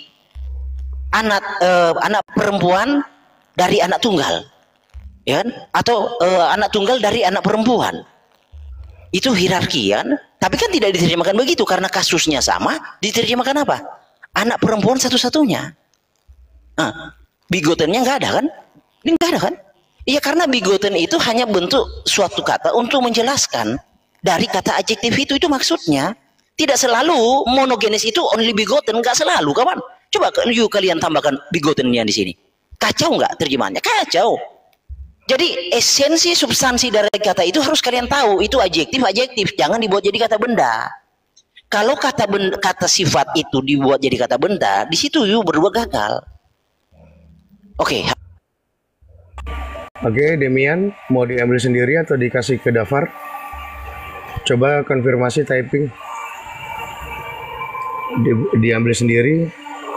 anak perempuan dari anak tunggal, ya kan? Atau anak tunggal dari anak perempuan, itu hierarki, ya kan? Tapi kan tidak diterjemahkan begitu karena kasusnya sama. Diterjemahkan apa? Anak perempuan satu-satunya. Bigotennya nggak ada kan? Ini nggak ada kan? Iya, karena bigoten itu hanya bentuk suatu kata untuk menjelaskan dari kata adjektif itu maksudnya. Tidak selalu monogenes itu only bigoten, nggak selalu, kawan. Coba kalian tambahkan bigotennya di sini. Kacau nggak terjemahannya? Kacau. Jadi esensi substansi dari kata itu harus kalian tahu. Itu adjektif, jangan dibuat jadi kata benda. Kalau kata sifat itu dibuat jadi kata benda, di situ berdua gagal. Oke, Demian, mau diambil sendiri atau dikasih ke Dafar? Coba konfirmasi typing. Diambil sendiri.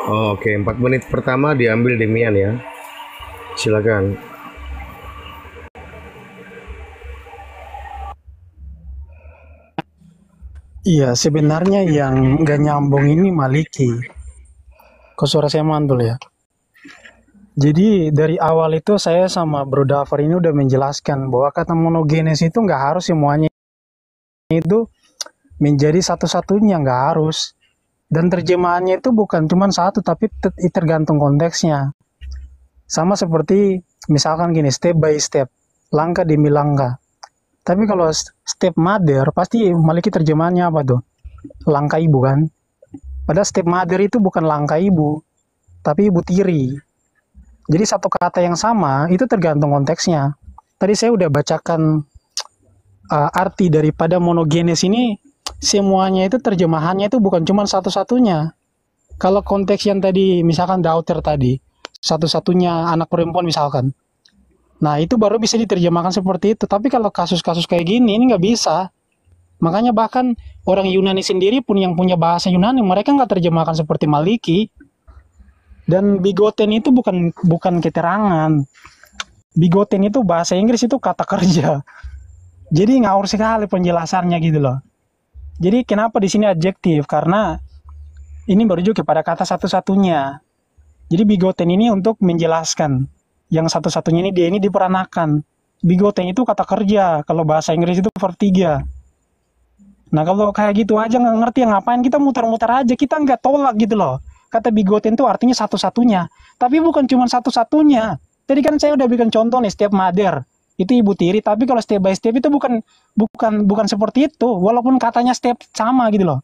Oke, 4 menit pertama diambil Demian ya. Silakan. Iya, sebenarnya yang nggak nyambung ini Maliki. Kok suara saya mantul ya? Jadi dari awal itu saya sama Bro Dafar ini udah menjelaskan bahwa kata monogenes itu nggak harus semuanya itu menjadi satu-satunya, nggak harus. Dan terjemahannya itu bukan cuma satu, tapi tergantung konteksnya. Sama seperti misalkan gini, step by step, langkah demi langkah. Tapi kalau step mother, pasti Maliki terjemahannya apa tuh? Langkah ibu kan? Padahal step mother itu bukan langkah ibu, tapi ibu tiri. Jadi satu kata yang sama, itu tergantung konteksnya. Tadi saya udah bacakan arti daripada monogenes ini, semuanya itu terjemahannya itu bukan cuma satu-satunya. Kalau konteks yang tadi, misalkan daughter tadi, satu-satunya anak perempuan misalkan. Nah, itu baru bisa diterjemahkan seperti itu. Tapi kalau kasus-kasus kayak gini, ini nggak bisa. Makanya bahkan orang Yunani sendiri pun yang punya bahasa Yunani, mereka nggak terjemahkan seperti Maliki. Dan bigoten itu bukan keterangan. Bigoten itu bahasa Inggris itu kata kerja. Jadi ngawur sekali penjelasannya gitu loh. Jadi kenapa di sini adjektif? Karena ini merujuk kepada kata satu-satunya. Jadi bigoten ini untuk menjelaskan. Yang satu-satunya ini diperanakan. Bigoten itu kata kerja. Kalau bahasa Inggris itu verb 3. Nah kalau kayak gitu aja nggak ngerti ngapain kita muter-muter aja. Kita nggak tolak gitu loh. Kata bigoten itu artinya satu-satunya. Tapi bukan cuma satu-satunya. Tadi kan saya udah bikin contoh nih, step mother. Itu ibu tiri. Tapi kalau step by step itu bukan seperti itu. Walaupun katanya step sama gitu loh.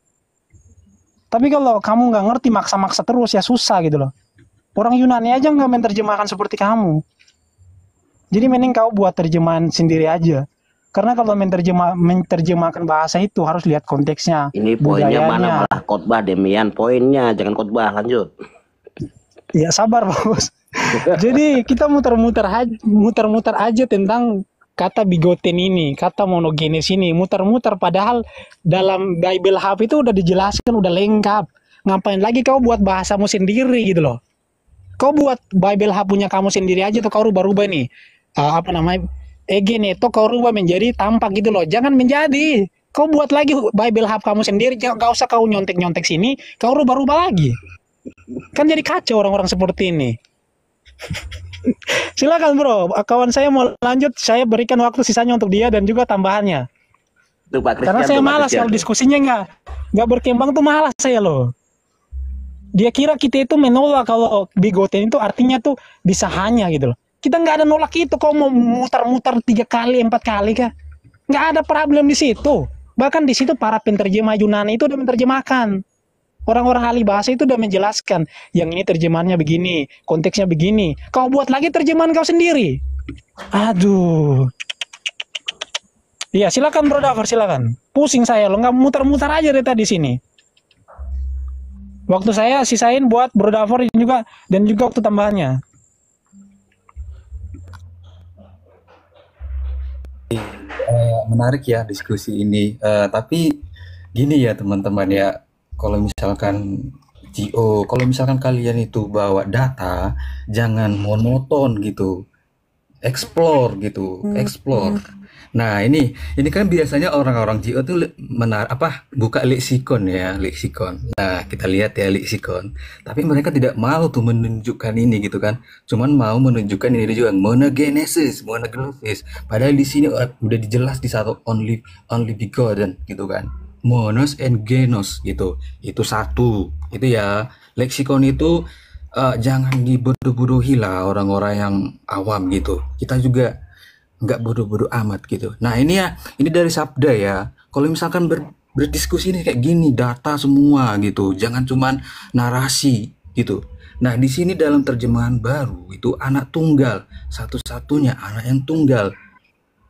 Tapi kalau kamu nggak ngerti maksa-maksa terus ya susah gitu loh. Orang Yunani aja nggak menerjemahkan seperti kamu. Jadi mending kau buat terjemahan sendiri aja. Karena kalau menerjemahkan bahasa itu harus lihat konteksnya. Ini poinnya mana malah khotbah Demian, poinnya jangan khotbah, lanjut. Ya sabar bos. Jadi kita muter-muter aja tentang kata bigoten ini, kata monogenes ini, muter-muter padahal dalam Bible Hub itu udah dijelaskan, udah lengkap. Ngapain lagi kau buat bahasamu sendiri gitu loh. Kau buat Bible Hub punya kamu sendiri aja tuh, kau rubah-rubah nih. Egeneto kau rubah menjadi tampak gitu loh. Jangan menjadi. Kau buat lagi Bible Hub kamu sendiri, gak usah kau nyontek-nyontek sini, kau rubah-rubah lagi. Kan jadi kacau orang-orang seperti ini. Silakan bro, kawan saya mau lanjut, saya berikan waktu sisanya untuk dia dan juga tambahannya. Tuh, Pak Christian, karena saya malas kalau diskusinya nggak berkembang tuh malas saya loh. Dia kira kita itu menolak kalau bigoten itu artinya tuh bisa hanya gitu loh. Kita nggak ada nolak itu, kau mau mutar-mutar 3 kali 4 kali kah? Nggak ada problem di situ. Bahkan di situ para penterjemah Yunani itu udah menerjemahkan. Orang-orang ahli bahasa itu udah menjelaskan, yang ini terjemahannya begini, konteksnya begini. Kau buat lagi terjemahan kau sendiri. Aduh. Iya, silakan Bro Dafar, silakan. Pusing saya lo, nggak muter-muter aja dari tadi sini. Waktu saya sisain buat Bro Dafar juga dan juga waktu tambahannya. Menarik ya diskusi ini. Tapi gini ya teman-teman ya, kalau misalkan kalau misalkan kalian itu bawa data, jangan monoton gitu, explore. Nah ini kan biasanya orang-orang GO tuh buka leksikon ya, leksikon. Nah kita lihat ya leksikon. Tapi mereka tidak mau tuh menunjukkan ini gitu kan. Cuman mau menunjukkan ini juga monogenesis. Padahal di sini udah dijelas di satu only begotten gitu kan. Monos and genos gitu. Itu satu. Itu ya leksikon itu jangan dibodoh-bodohi lah orang-orang yang awam gitu. Kita juga nggak bodoh-bodoh amat gitu. Nah ini dari Sabda ya. Kalau misalkan berdiskusi ini kayak gini, data semua gitu, jangan cuman narasi gitu. Nah di sini dalam terjemahan baru itu anak tunggal, satu-satunya anak yang tunggal.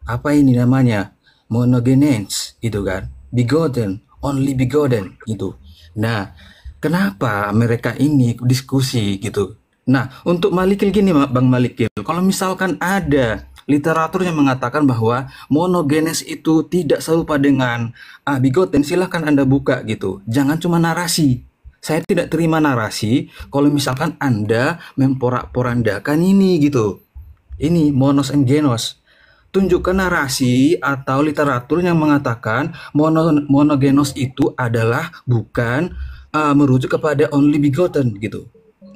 Apa ini namanya? Monogenes gitu kan, begotten, only begotten gitu. Nah kenapa mereka ini diskusi gitu? Nah untuk Malikil gini Bang Malikil, kalau misalkan ada literatur yang mengatakan bahwa monogenes itu tidak serupa dengan begotten, silahkan Anda buka gitu. Jangan cuma narasi. Saya tidak terima narasi kalau misalkan Anda memporak-porandakan ini gitu. Ini monos and genos. Tunjukkan narasi atau literatur yang mengatakan monogenos itu adalah bukan merujuk kepada only begotten gitu.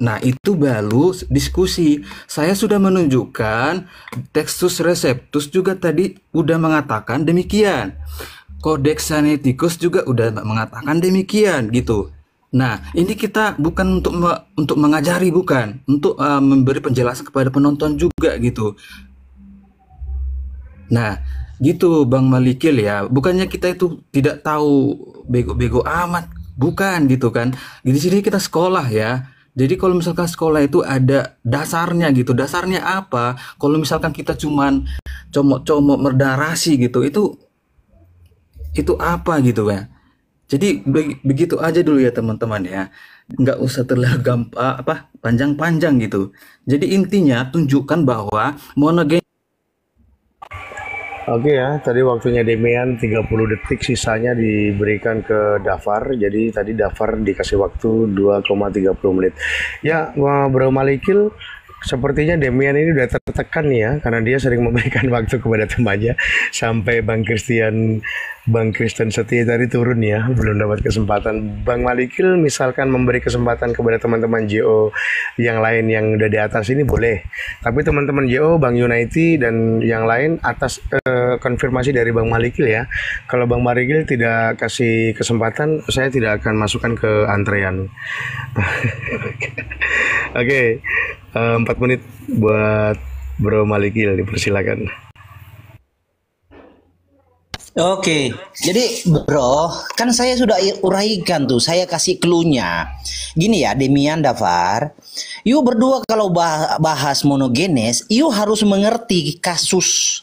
Nah itu baru diskusi. Saya sudah menunjukkan Textus Receptus juga tadi udah mengatakan demikian. Codex Sinaiticus juga udah mengatakan demikian gitu. Nah ini kita bukan untuk mengajari, bukan untuk memberi penjelasan kepada penonton juga gitu. Nah gitu Bang Malikil ya. Bukannya kita itu tidak tahu, bego-bego amat, bukan gitu kan. Di sini kita sekolah ya. Jadi kalau misalkan sekolah itu ada dasarnya gitu. Dasarnya apa? Kalau misalkan kita cuman comok-comok mernarasi gitu, itu apa gitu ya. Jadi begitu aja dulu ya teman-teman ya. Nggak usah terlalu panjang-panjang gitu. Jadi intinya tunjukkan bahwa monogen. Oke ya, tadi waktunya Demian 30 detik, sisanya diberikan ke Dafar. Jadi tadi Dafar dikasih waktu 2,30 menit. Ya, Bro Malikil, sepertinya Demian ini udah tertekan nih ya, karena dia sering memberikan waktu kepada temannya. Sampai Bang Kristen Setia tadi turun ya, belum dapat kesempatan. Bang Malikil misalkan memberi kesempatan kepada teman-teman JO yang lain yang udah di atas ini boleh. Tapi teman-teman JO, Bang Unity dan yang lain atas konfirmasi dari Bang Malikil ya. Kalau Bang Malikil tidak kasih kesempatan, saya tidak akan masukkan ke antrean. Oke, 4 menit buat Bro Malikil, dipersilakan. Oke, jadi bro, kan saya sudah uraikan tuh, saya kasih clue-nya. Gini ya, Demian, Dafar, you berdua kalau bahas monogenes, you harus mengerti kasus.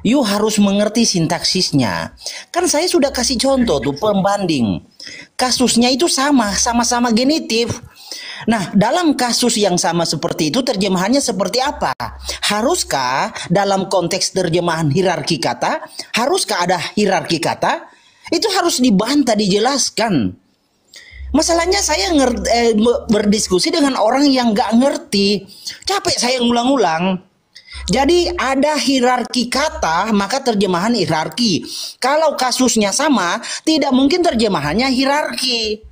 You harus mengerti sintaksisnya. Kan saya sudah kasih contoh tuh, pembanding. Kasusnya itu sama-sama genitif. Nah, dalam kasus yang sama seperti itu, terjemahannya seperti apa? Haruskah dalam konteks terjemahan hierarki kata? Haruskah ada hierarki kata? Itu harus dibantah, dijelaskan. Masalahnya saya berdiskusi dengan orang yang nggak ngerti. Capek saya ngulang-ulang. Jadi ada hierarki kata, maka terjemahan hierarki. Kalau kasusnya sama, tidak mungkin terjemahannya hierarki.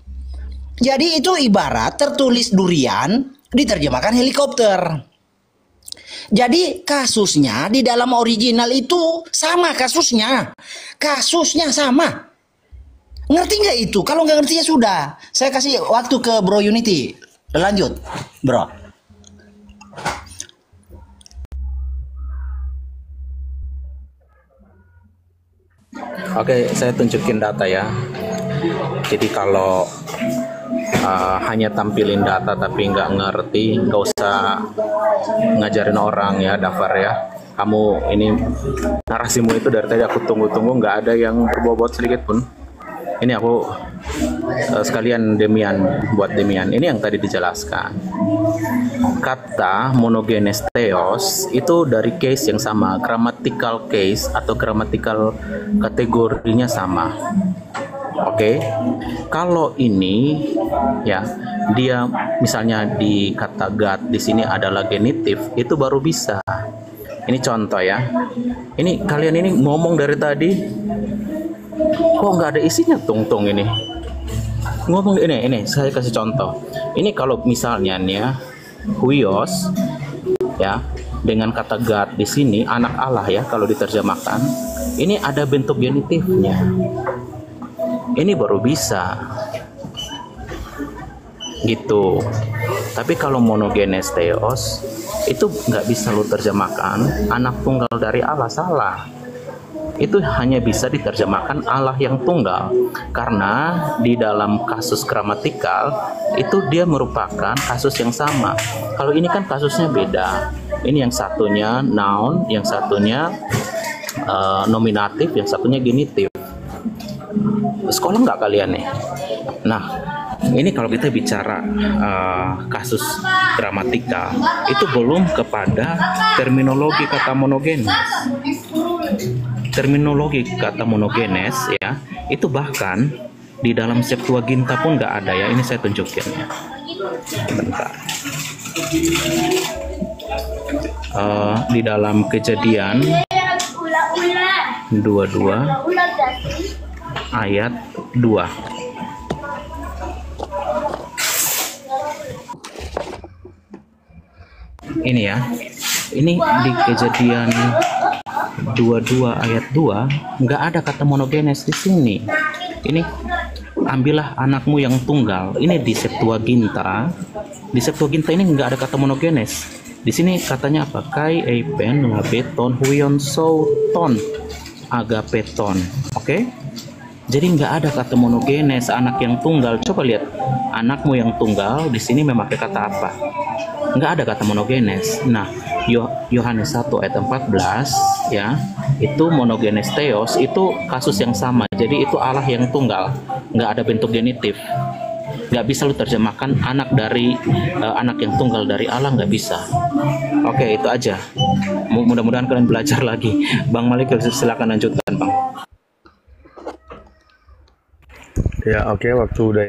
Jadi itu ibarat tertulis durian, diterjemahkan helikopter. Jadi kasusnya di dalam original itu sama kasusnya. Kasusnya sama. Ngerti nggak itu? Kalau nggak ngerti ya sudah. Saya kasih waktu ke Bro Unity. Lanjut, Bro. Oke, saya tunjukin data ya. Jadi kalau hanya tampilin data tapi nggak ngerti, nggak usah ngajarin orang ya, Dafar ya. Kamu ini narasimu itu dari tadi aku tunggu-tunggu nggak ada yang berbobot sedikit pun. Ini aku sekalian Demian, buat Demian. Ini yang tadi dijelaskan. Kata monogenes theos itu dari case yang sama, grammatical case atau grammatical kategorinya sama. Oke, kalau ini ya dia misalnya di kata God di sini adalah genitif, itu baru bisa. Ini contoh ya. Ini kalian ini ngomong dari tadi, kok nggak ada isinya tung ini. Ngomong ini saya kasih contoh. Ini kalau misalnya nih ya, huios ya dengan kata God di sini anak Allah ya kalau diterjemahkan, ini ada bentuk genitifnya. Ini baru bisa gitu. Tapi kalau monogenes theos itu nggak bisa lu terjemahkan anak tunggal dari Allah, salah. Itu hanya bisa diterjemahkan Allah yang tunggal, karena di dalam kasus gramatikal itu dia merupakan kasus yang sama. Kalau ini kan kasusnya beda. Ini yang satunya noun, yang satunya nominatif, yang satunya genitif. Sekolah nggak kalian nih? Nah, ini kalau kita bicara kasus gramatikal, itu belum kepada terminologi kata monogenes. Terminologi kata monogenes ya, itu bahkan di dalam Septuaginta pun nggak ada ya. Ini saya tunjukin ya. Bentar. Di dalam Kejadian 22 ayat 2. Ini ya. Ini di Kejadian 22 ayat 2 nggak ada kata monogenes di sini. Ini ambillah anakmu yang tunggal. Ini di Septuaginta. Di Septuaginta ini nggak ada kata monogenes. Di sini katanya apa? Kai eipen labeton huion souton agapeton. Oke? Jadi nggak ada kata monogenes anak yang tunggal. Coba lihat, anakmu yang tunggal di sini memakai kata apa? Nggak ada kata monogenes. Nah, Yohanes 1 ayat 14 ya, itu monogenes theos, itu kasus yang sama. Jadi itu Allah yang tunggal, nggak ada bentuk genitif. Nggak bisa lu terjemahkan anak dari anak yang tunggal dari Allah, nggak bisa. Oke, itu aja. Mudah-mudahan kalian belajar lagi. Bang Malik, silakan lanjutkan, Bang. Ya, oke, waktu udah